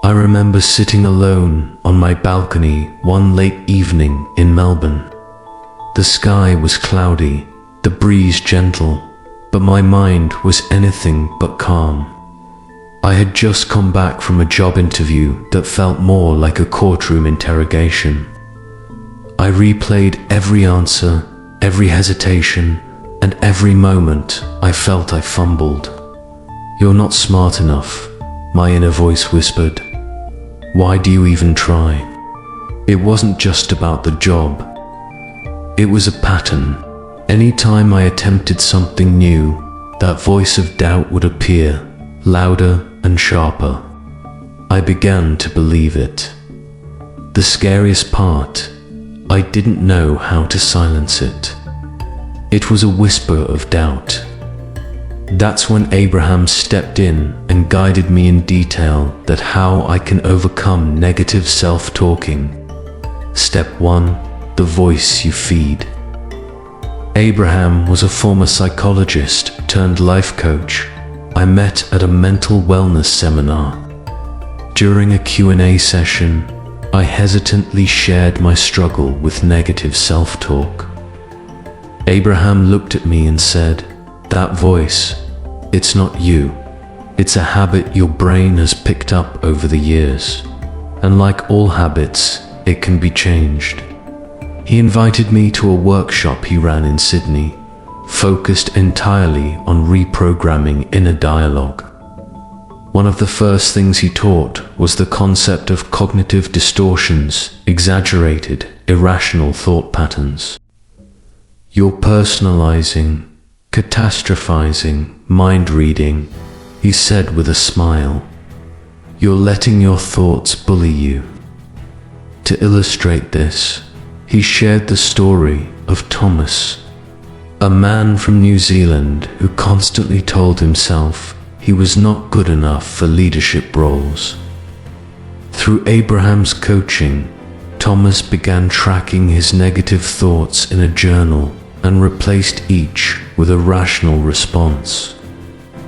I remember sitting alone on my balcony one late evening in Melbourne. The sky was cloudy, the breeze gentle, but my mind was anything but calm. I had just come back from a job interview that felt more like a courtroom interrogation. I replayed every answer, every hesitation, and every moment I felt I fumbled. "You're not smart enough," my inner voice whispered. "Why do you even try?" It wasn't just about the job. It was a pattern. Anytime I attempted something new, that voice of doubt would appear, louder and sharper. I began to believe it. The scariest part, I didn't know how to silence it. It was a whisper of doubt. That's when Abraham stepped in and guided me in detail that how I can overcome negative self-talking. Step 1. The voice you feed. Abraham was a former psychologist turned life coach I met at a mental wellness seminar. During a Q&A session, I hesitantly shared my struggle with negative self-talk. Abraham looked at me and said, "That voice, it's not you. It's a habit your brain has picked up over the years. And like all habits, it can be changed." He invited me to a workshop he ran in Sydney, focused entirely on reprogramming inner dialogue. One of the first things he taught was the concept of cognitive distortions, exaggerated, irrational thought patterns. "You're personalizing, catastrophizing, mind-reading," he said with a smile. "You're letting your thoughts bully you." To illustrate this, he shared the story of Thomas, a man from New Zealand who constantly told himself he was not good enough for leadership roles. Through Abraham's coaching, Thomas began tracking his negative thoughts in a journal and replaced each with a rational response.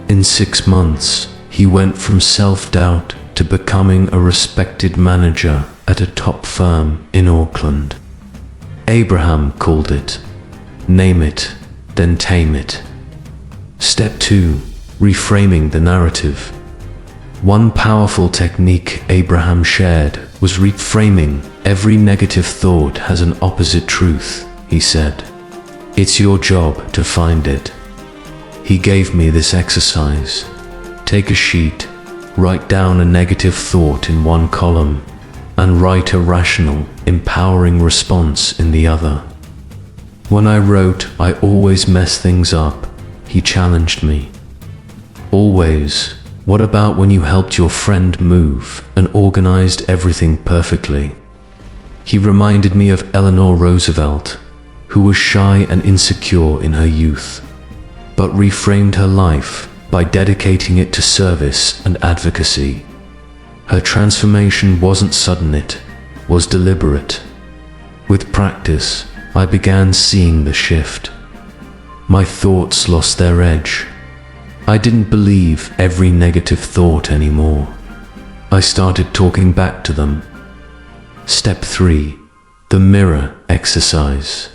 In 6 months, he went from self-doubt to becoming a respected manager at a top firm in Auckland. Abraham called it, "Name it, then tame it." Step 2. Reframing the narrative. One powerful technique Abraham shared was reframing. Every negative thought has an opposite truth, he said. It's your job to find it. He gave me this exercise. Take a sheet, write down a negative thought in one column, and write a rational, empowering response in the other. When I wrote, "I always mess things up," he challenged me. "Always? What about when you helped your friend move and organized everything perfectly?" He reminded me of Eleanor Roosevelt, who was shy and insecure in her youth, but reframed her life by dedicating it to service and advocacy. Her transformation wasn't sudden, it was deliberate. With practice, I began seeing the shift. My thoughts lost their edge. I didn't believe every negative thought anymore. I started talking back to them. Step 3. The mirror exercise.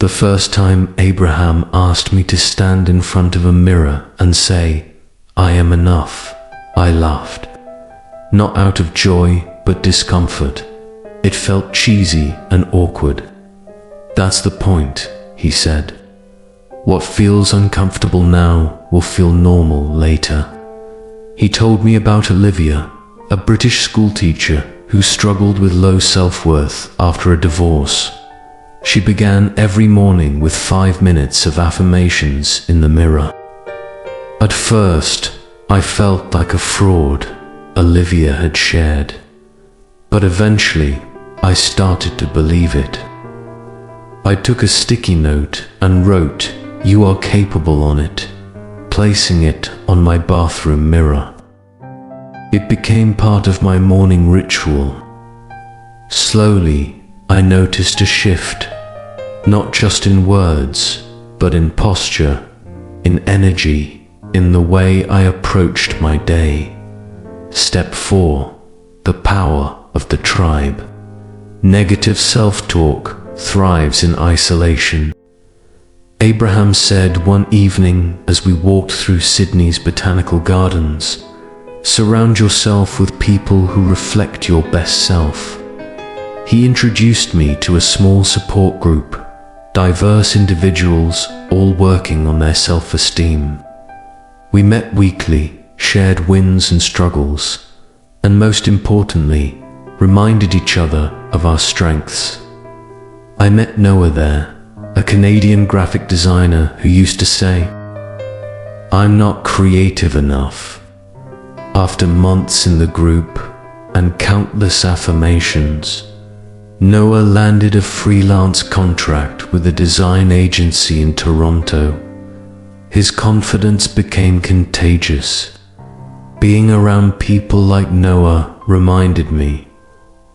The first time Abraham asked me to stand in front of a mirror and say, "I am enough," I laughed. Not out of joy, but discomfort. It felt cheesy and awkward. "That's the point," he said. "What feels uncomfortable now will feel normal later." He told me about Olivia, a British schoolteacher who struggled with low self-worth after a divorce. She began every morning with 5 minutes of affirmations in the mirror. At first, I felt like a fraud, Olivia had shared. But eventually, I started to believe it. I took a sticky note and wrote, "You are capable" on it, placing it on my bathroom mirror. It became part of my morning ritual. Slowly, I noticed a shift, not just in words, but in posture, in energy, in the way I approached my day. Step 4. the power of the tribe. Negative self-talk thrives in isolation. Abraham said one evening as we walked through Sydney's botanical gardens, "Surround yourself with people who reflect your best self." He introduced me to a small support group, diverse individuals all working on their self-esteem. We met weekly, shared wins and struggles, and most importantly, reminded each other of our strengths. I met Noah there, a Canadian graphic designer who used to say, "I'm not creative enough." After months in the group and countless affirmations, Noah landed a freelance contract with a design agency in Toronto. His confidence became contagious. Being around people like Noah reminded me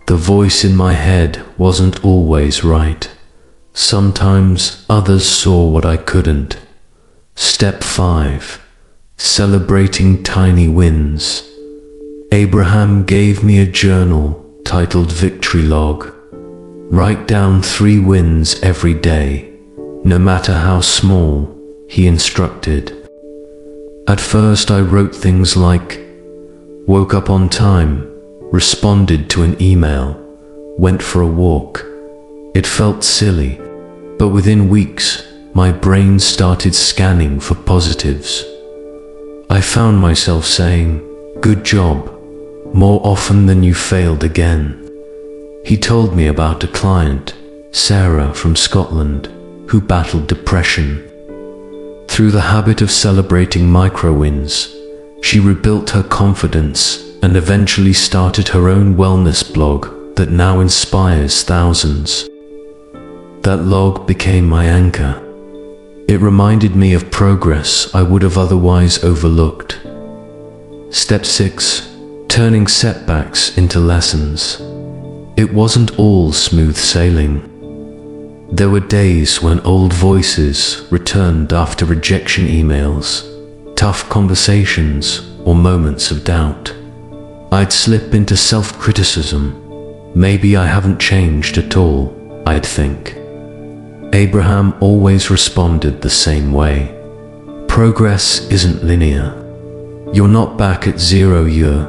the voice in my head wasn't always right. Sometimes others saw what I couldn't. Step 5. Celebrating tiny wins. Abraham gave me a journal titled Victory Log. Write down 3 wins every day, no matter how small, he instructed. At first I wrote things like, woke up on time, responded to an email, went for a walk. It felt silly, but within weeks, my brain started scanning for positives. I found myself saying, "Good job," more often than "you failed again." He told me about a client, Sarah from Scotland, who battled depression. Through the habit of celebrating micro-wins, she rebuilt her confidence and eventually started her own wellness blog that now inspires thousands. That log became my anchor. It reminded me of progress I would have otherwise overlooked. Step 6. Turning setbacks into lessons. It wasn't all smooth sailing. There were days when old voices returned after rejection emails, tough conversations, or moments of doubt. I'd slip into self-criticism. Maybe I haven't changed at all, I'd think. Abraham always responded the same way. Progress isn't linear. You're not back at 0, you're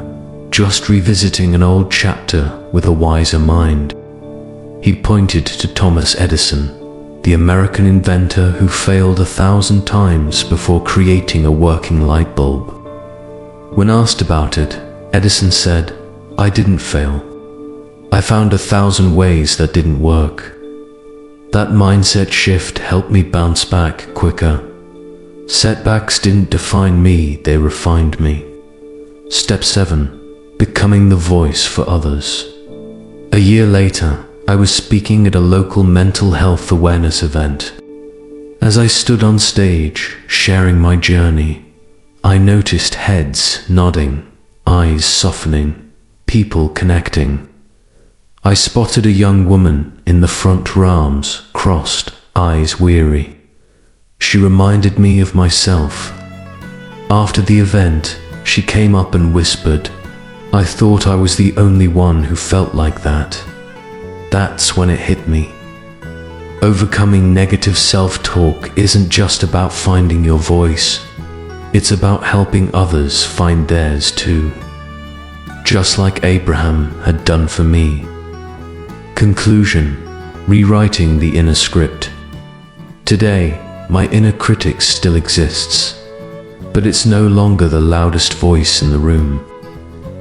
just revisiting an old chapter with a wiser mind. He pointed to Thomas Edison, the American inventor who failed 1,000 times before creating a working light bulb. When asked about it, Edison said, "I didn't fail. I found 1,000 ways that didn't work." That mindset shift helped me bounce back quicker. Setbacks didn't define me, they refined me. Step 7. Becoming the voice for others. A year later, I was speaking at a local mental health awareness event. As I stood on stage, sharing my journey, I noticed heads nodding, eyes softening, people connecting. I spotted a young woman in the front row, arms crossed, eyes weary. She reminded me of myself. After the event, she came up and whispered, "I thought I was the only one who felt like that." That's when it hit me. Overcoming negative self-talk isn't just about finding your voice. It's about helping others find theirs too. Just like Abraham had done for me. Conclusion: rewriting the inner script. Today, my inner critic still exists, but it's no longer the loudest voice in the room.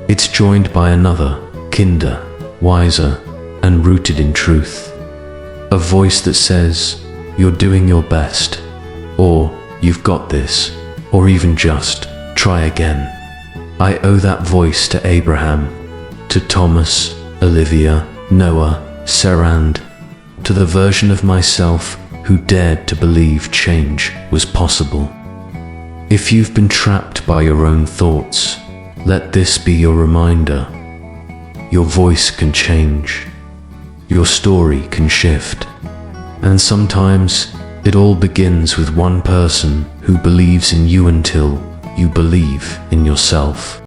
It's joined by another, kinder, wiser, and rooted in truth. A voice that says, "You're doing your best," or "You've got this," or even just, "Try again." I owe that voice to Abraham, to Thomas, Olivia, Noah, Sarand, to the version of myself who dared to believe change was possible. If you've been trapped by your own thoughts, let this be your reminder. Your voice can change. Your story can shift. And sometimes it all begins with one person who believes in you until you believe in yourself.